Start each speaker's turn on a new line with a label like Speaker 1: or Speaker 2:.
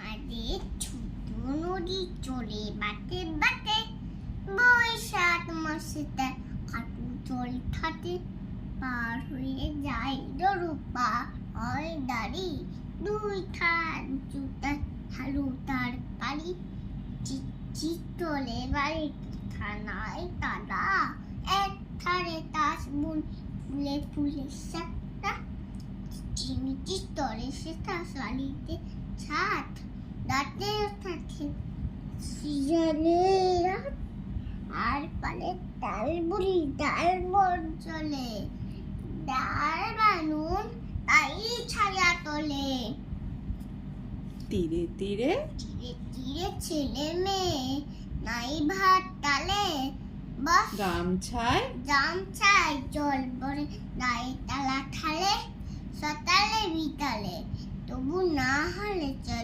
Speaker 1: আমাদের ছোট নদী চলে বাটে বাটে, বৈশাখ মাসেতে কাটু জল থাকে, পার হয়ে যায় দরুপা হয় দাড়ি, দুই থার উঁচুটা হালু তার পারি, চিতলে বাড়ি থানায় তারা, এক ধারে তাস বুন ফুলে ফুলে সাতটা, চিনি চিতলে সেটা শাড়িতে ছাদ, দাঁতে থাকে আর পালে তাল বুড়ি ডাল বন চলে, ডাল বানুন তাই ছায়া তোলে,
Speaker 2: তীরে তীরে
Speaker 1: ধীরে ধীরে ছেলে মেয়ে নাই ভাত ডালে, বস গামছায় জল ভরে নাই তালা ঠালে, সতালে বিকালে তবু না হলে চলে।